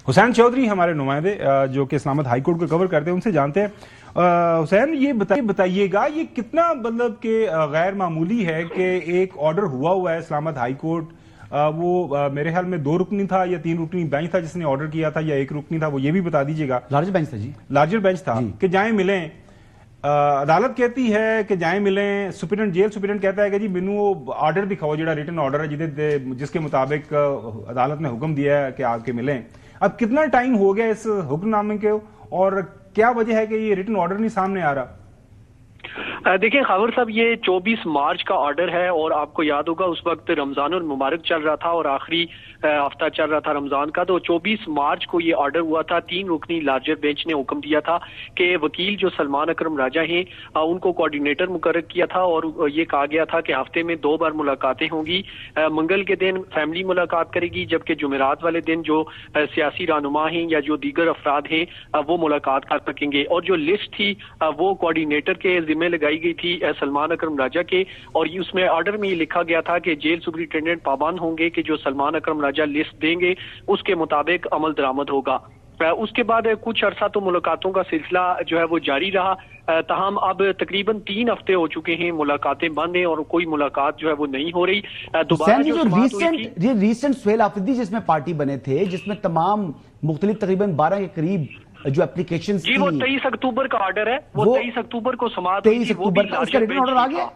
حسین چودھری ہمارے نمائندے جو کہ اسلام آباد ہائی کورٹ کو کور کرتے ہیں، ان سے جانتے ہیں۔ حسین یہ بتائیے گا یہ کتنا مطلب کہ غیر معمولی ہے کہ ایک آرڈر ہوا ہے اسلام آباد ہائی کورٹ، وہ میرے خیال میں 2 رکنی تھا یا 3 رکنی بینچ تھا جس نے آرڈر کیا تھا، یا 1 رکنی تھا، وہ یہ بھی بتا دیجیے گا۔ لارجر بینچ تھا جی، لارجر بینچ تھا کہ جائیں ملیں۔ عدالت کہتی ہے کہ جائیں ملیں، سپرنٹینڈنٹ جیل سپرنٹینڈنٹ کہتا ہے کہ جی مینوں وہ آرڈر دکھاؤ جڑا ریٹن آرڈر ہے جس کے مطابق عدالت نے حکم دیا ہے کہ آ کے ملیں۔ اب کتنا ٹائم ہو گیا اس حکم نامے کے اور کیا وجہ ہے کہ یہ ریٹن آرڈر نہیں سامنے آ رہا؟ دیکھیں خاور صاحب، یہ 24 مارچ کا آرڈر ہے اور آپ کو یاد ہوگا اس وقت رمضان المبارک چل رہا تھا اور آخری ہفتہ چل رہا تھا رمضان کا، تو 24 مارچ کو یہ آرڈر ہوا تھا۔ 3 رکنی لارجر بینچ نے حکم دیا تھا کہ وکیل جو سلمان اکرم راجہ ہیں ان کو کوارڈینیٹر مقرر کیا تھا اور یہ کہا گیا تھا کہ ہفتے میں 2 بار ملاقاتیں ہوں گی۔ منگل کے دن فیملی ملاقات کرے گی، جبکہ جمعرات والے دن جو سیاسی رہنما ہیں یا جو دیگر افراد ہیں وہ ملاقات کر سکیں گے۔ اور جو لسٹ تھی وہ کوارڈینیٹر کے ذمہ لگائی گئی تھی سلمان اکرم راجہ کے، اور اس میں آرڈر میں یہ لکھا گیا تھا کہ جیل سپرنٹینڈنٹ پابند ہوں گے کہ جو سلمان اکرم راجہ لسٹ دیں گے اس کے مطابق عمل درآمد ہوگا۔ اس کے بعد کچھ عرصہ تو ملاقاتوں کا سلسلہ جو ہے وہ جاری رہا، تاہم اب تقریباً 3 ہفتے ہو چکے ہیں، ملاقاتیں بند ہیں اور کوئی ملاقات جو ہے وہ نہیں ہو رہی۔ دوبارہ جو ریسنٹ سہیل آفریدی جس میں پارٹی بنے تھے، جس میں تمام مختلف تقریباً 12 کے قریب جو اپلیکیشنز جی، وہ 23 اکتوبر کا آرڈر ہے، وہ 23 اکتوبر کو سماعت ہوئی تھی، وہ بھی اس کا ریٹن آرڈر آ گیا۔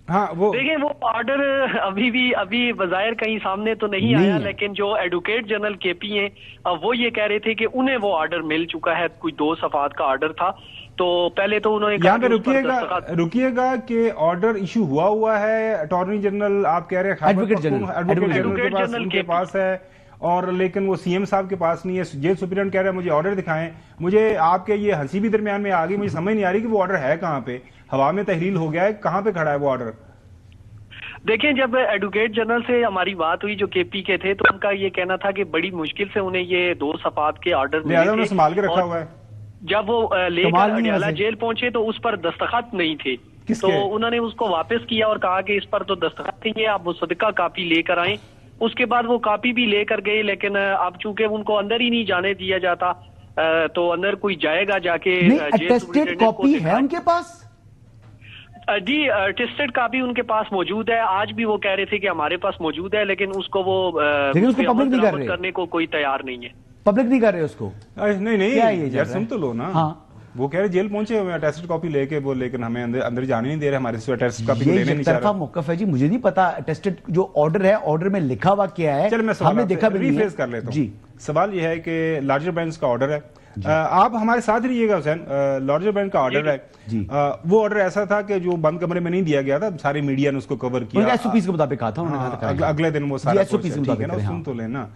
ہاں وہ دیکھیں وہ آرڈر ابھی بظاہر کہیں سامنے تو نہیں آیا، لیکن جو ایڈوکیٹ جنرل کے پی ہیں وہ یہ کہہ رہے تھے کہ انہیں وہ آرڈر مل چکا ہے، کوئی 2 صفحات کا آرڈر تھا۔ تو پہلے تو انہوں نے یہاں پہ رکیے گا کہ آرڈر ایشو ہوا ہے، اٹارنی جنرل آپ کہہ رہے ہیں ایڈوکیٹ جنرل کے پاس ہے، اور لیکن وہ سی ایم صاحب کے پاس نہیں ہے۔ جیل سپرنٹینڈنٹ کہہ رہے ہیں مجھے آرڈر دکھائیں۔ مجھے آپ کے یہ ہنسی بھی درمیان میں آ گئی، مجھے سمجھ نہیں آ رہی کہ وہ آرڈر ہے کہاں پہ، ہوا میں تحلیل ہو گیا ہے، کہاں پہ کھڑا ہے وہ آرڈر؟ دیکھیں جب ایڈوکیٹ جنرل سے ہماری بات ہوئی جو کے پی کے تھے، تو ان کا یہ کہنا تھا کہ بڑی مشکل سے انہیں یہ 2 صفحات کے آرڈر ملے تھے، سنبھال کے رکھا ہوا ہے۔ جب وہ لے کر اڈیالہ جیل پہنچے تو اس پر دستخط نہیں تھے، تو انہوں نے اس کو واپس کیا اور کہا کہ اس پر تو دستخط نہیں ہے، آپ مصدقہ کاپی لے کر آئیں۔ اس کے بعد وہ کاپی بھی لے کر گئے، لیکن اب چونکہ ان کو اندر ہی نہیں جانے دیا جاتا تو اندر کوئی جائے گا جا کے اٹیسٹڈ کاپی ہے ان کے پاس؟ جی اٹیسٹڈ کاپی ان کے پاس موجود ہے، آج بھی وہ کہہ رہے تھے کہ ہمارے پاس موجود ہے، لیکن اس کو وہ پبلک کرنے کو کوئی تیار نہیں ہے۔ پبلک نہیں کر رہے اس کو؟ نہیں یار سن تو لو نا، وہ کہہ رہے جیل پہنچے ہوئے اٹیسٹڈ کاپی لے کے، وہ لیکن ہمیں اندر جانے نہیں دے رہے، ہمارے سے اٹیسٹڈ کاپی لینے نہیں چاہ رہے۔ یہ طرفہ موقف ہے جی، مجھے نہیں پتا اٹیسٹڈ جو آرڈر ہے، آرڈر میں لکھا ہوا کیا ہے، ہم نے دیکھا بھی نہیں ہے۔ ریفریز کر لیتا ہوں، سوال یہ ہے کہ لارجر بینچ کا آرڈر ہے، آپ ہمارے ساتھ رہیے گا حسین۔ لارجر بینچ کا آرڈر ہے، وہ آرڈر ایسا تھا کہ جو بند کمرے میں نہیں دیا گیا تھا، ساری میڈیا نے اس کو کور کیا، ایس او پیز کے مطابق کہا تھا، اگلے دن وہ سارا سن تو لینا،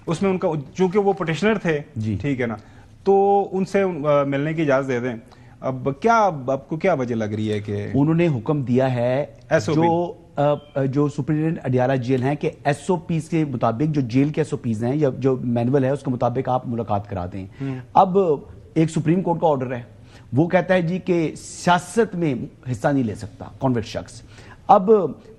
اس میں ان کا چونکہ وہ پٹیشنر تھے، ٹھیک ہے نا، تو ان سے ملنے کی اجازت دے دیں۔ اب کیا آپ کو کیا وجہ لگ رہی ہے کہ انہوں نے حکم دیا ہے جو سپرنٹینڈنٹ اڈیالہ جیل ہیں کہ ایس او پیز کے مطابق، جو جیل کے ایس او پیز ہیں یا جو مینول ہے اس کے مطابق آپ ملاقات کرا دیں۔ اب ایک سپریم کورٹ کا آرڈر ہے، وہ کہتا ہے جی کہ سیاست میں حصہ نہیں لے سکتا کانوکٹ شخص۔ اب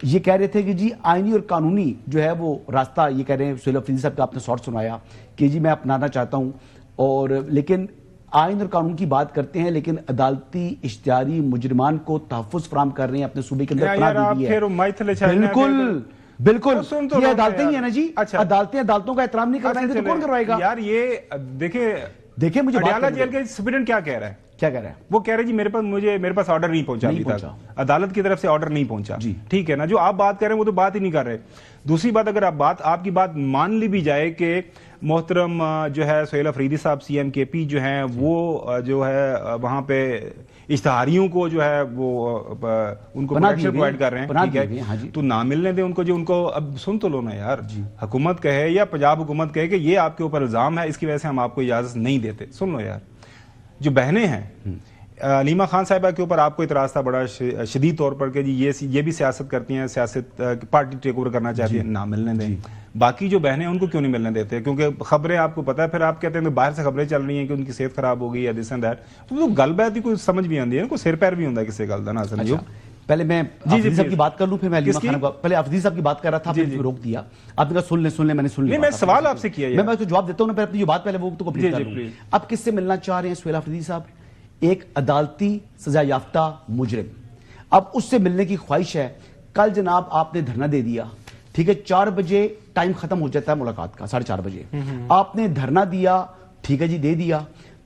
یہ کہہ رہے تھے کہ جی آئینی اور قانونی جو ہے وہ راستہ، یہ کہہ رہے ہیں سہیل آفریدی صاحب کا آپ نے سوٹ سنایا کہ جی میں اپنانا چاہتا ہوں، اور لیکن آئین اور قانون کی بات کرتے ہیں، لیکن عدالتی اشتہاری مجرمان کو تحفظ فراہم کر رہے ہیں، اپنے صوبے کے اندر پناہ دی ہے۔ بالکل یہ عدالتیں ہی ہیں نا جی، عدالتیں عدالتوں کا احترام نہیں کر رہے ہیں تو کون کروائے گا؟ یار یہ دیکھیں مجھے اڈیالہ جیل کے سپرنٹینڈنٹ کیا کہہ رہا ہے، وہ کہہ رہے جی میرے پاس آرڈر نہیں پہنچا ابھی تک، عدالت کی طرف سے آرڈر نہیں پہنچا، ٹھیک ہے نا۔ جو آپ بات کر رہے ہیں وہ تو بات ہی نہیں کر رہے۔ دوسری بات، اگر آپ کی بات مان لی بھی جائے کہ محترم جو ہے سہیل آفریدی صاحب سی ایم کے پی جو ہیں، وہ جو ہے وہاں پہ اشتہاریوں کو جو ہے وہ ان کو پروٹیکشن پرووائڈ کر رہے ہیں، ٹھیک ہے، تو نہ ملنے دیں ان کو۔ جو ان کو اب سن تو لو نا یار، حکومت کہے یا پنجاب حکومت کہے کہ یہ آپ کے اوپر الزام ہے، اس کی وجہ سے ہم آپ کو اجازت نہیں دیتے، سن لو یار۔ جو بہنیں ہیں، علیمہ خان صاحبہ کے اوپر آپ کو اعتراض تھا بڑا شدید طور پر کہ جی یہ بھی سیاست کرتی ہیں، سیاست پارٹی ٹیک اوور کرنا چاہتی ہیں، نہ ملنے دیں۔ باقی جو بہنیں ہیں ان کو کیوں نہیں ملنے دیتے؟ کیونکہ خبریں آپ کو پتہ ہے، پھر آپ کہتے ہیں کہ باہر سے خبریں چل رہی ہیں کہ ان کی صحت خراب ہو گئی یا دس اینڈ دیٹ، تو گل بات ہی کوئی سمجھ بھی آتی ہے، کوئی سر پیر بھی ہوتا ہے کسی گل کا نا۔ پہلے میں آفریدی صاحب کی بات کر لوں، پھر میں علیمہ خانم کو. پہلے آفریدی صاحب کی بات کر رہا تھا، پھر روک دیا. آپ نے کہا سن لیں میں نے سن لیا. میں سوال آپ سے کیا میں تو جواب دیتا ہوں نا، پھر اپنی جو بات پہلے وہ تو کمپلیٹ کر لوں. اب کس سے ملنا چاہ رہے ہیں سہیل آفریدی صاحب؟ ایک عدالتی سزا یافتہ مجرم. اب اس سے ملنے کی خواہش ہے. کل جناب آپ نے دھرنا دے دیا، ٹھیک ہے، 4 بجے ٹائم ختم ہو جاتا ہے ملاقات کا، 4:30 بجے آپ نے دھرنا دیا، ٹھیک ہے جی، دے دیا.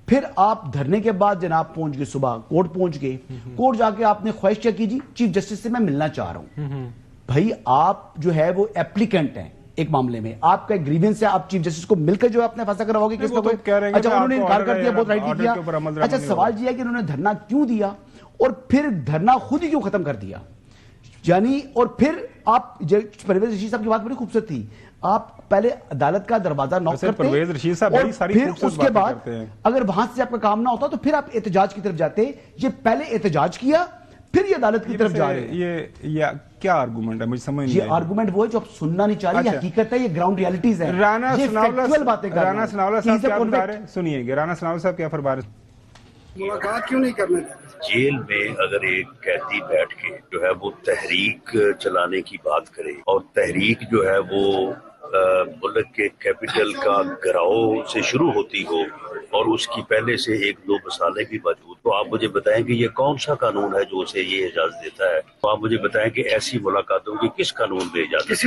پھر آپ دھرنے کے بعد جناب پہنچ گئے، صبح کورٹ پہنچ گئے. کورٹ جا کے آپ نے خواہش کیا کی جی چیف جسٹس سے میں ملنا چاہ رہا ہوں. بھائی آپ جو ہے وہ ایپلیکنٹ ہیں ایک معاملے میں، آپ کا گریوینس ہے، آپ چیف جسٹس کو مل کر جو اپنے فیصلہ کرواؤ گے کس کا کوئی. اچھا انہوں نے انکار کر دیا، بہت رائٹلی کیا. اچھا سوال یہ ہے کہ انہوں نے دھرنا کیوں دیا اور پھر دھرنا خود ہی کیوں ختم کر دیا؟ یعنی اور پھر آپ پرویز رشید صاحب کی بات بڑی خوبصورت تھی، آپ پہلے عدالت کا دروازہ نوک کرتے پرویز رشید صاحب اور بڑی ساری پھر خوبصورت اس کے بعد باتیں کرتے ہیں. اگر وہاں سے آپ کا کام نہ ہوتا تو پھر آپ احتجاج کی طرف جاتے. یہ پہلے احتجاج کیا پھر یہ عدالت کی طرف جا رہے ہیں. یہ کیا آرگومنٹ ہے مجھے سمجھ نہیں یہ آیا. آرگومنٹ وہ ہے جو آپ سننا نہیں چاہ رہے، یہ حقیقت ہے، یہ گراؤنڈ ریالٹیز ہیں. رانا یہ ثناءاللہ فیکچوئل باتیں کر رہے ہیں. رانا ثناءاللہ صاحب کیا فرما رہے ہیں؟ سنیے کہ رانا ثناءاللہ صاحب کیا فرما رہے ہیں. ملاقات کیوں نہیں کرنے دیتے؟ جیل میں اگر ایک قیدی بیٹھ کے جو ہے وہ تحریک چلانے کی بات کرے اور تحریک جو ہے وہ ملک کے کیپٹل کا گھراؤ سے شروع ہوتی ہو اور اس کی پہلے سے 1-2 مثالیں بھی موجود، تو آپ مجھے بتائیں کہ یہ کون سا قانون ہے جو اسے یہ اجازت دیتا ہے؟ تو آپ مجھے بتائیں کہ ایسی ملاقاتوں کی کس قانون میں اجازت؟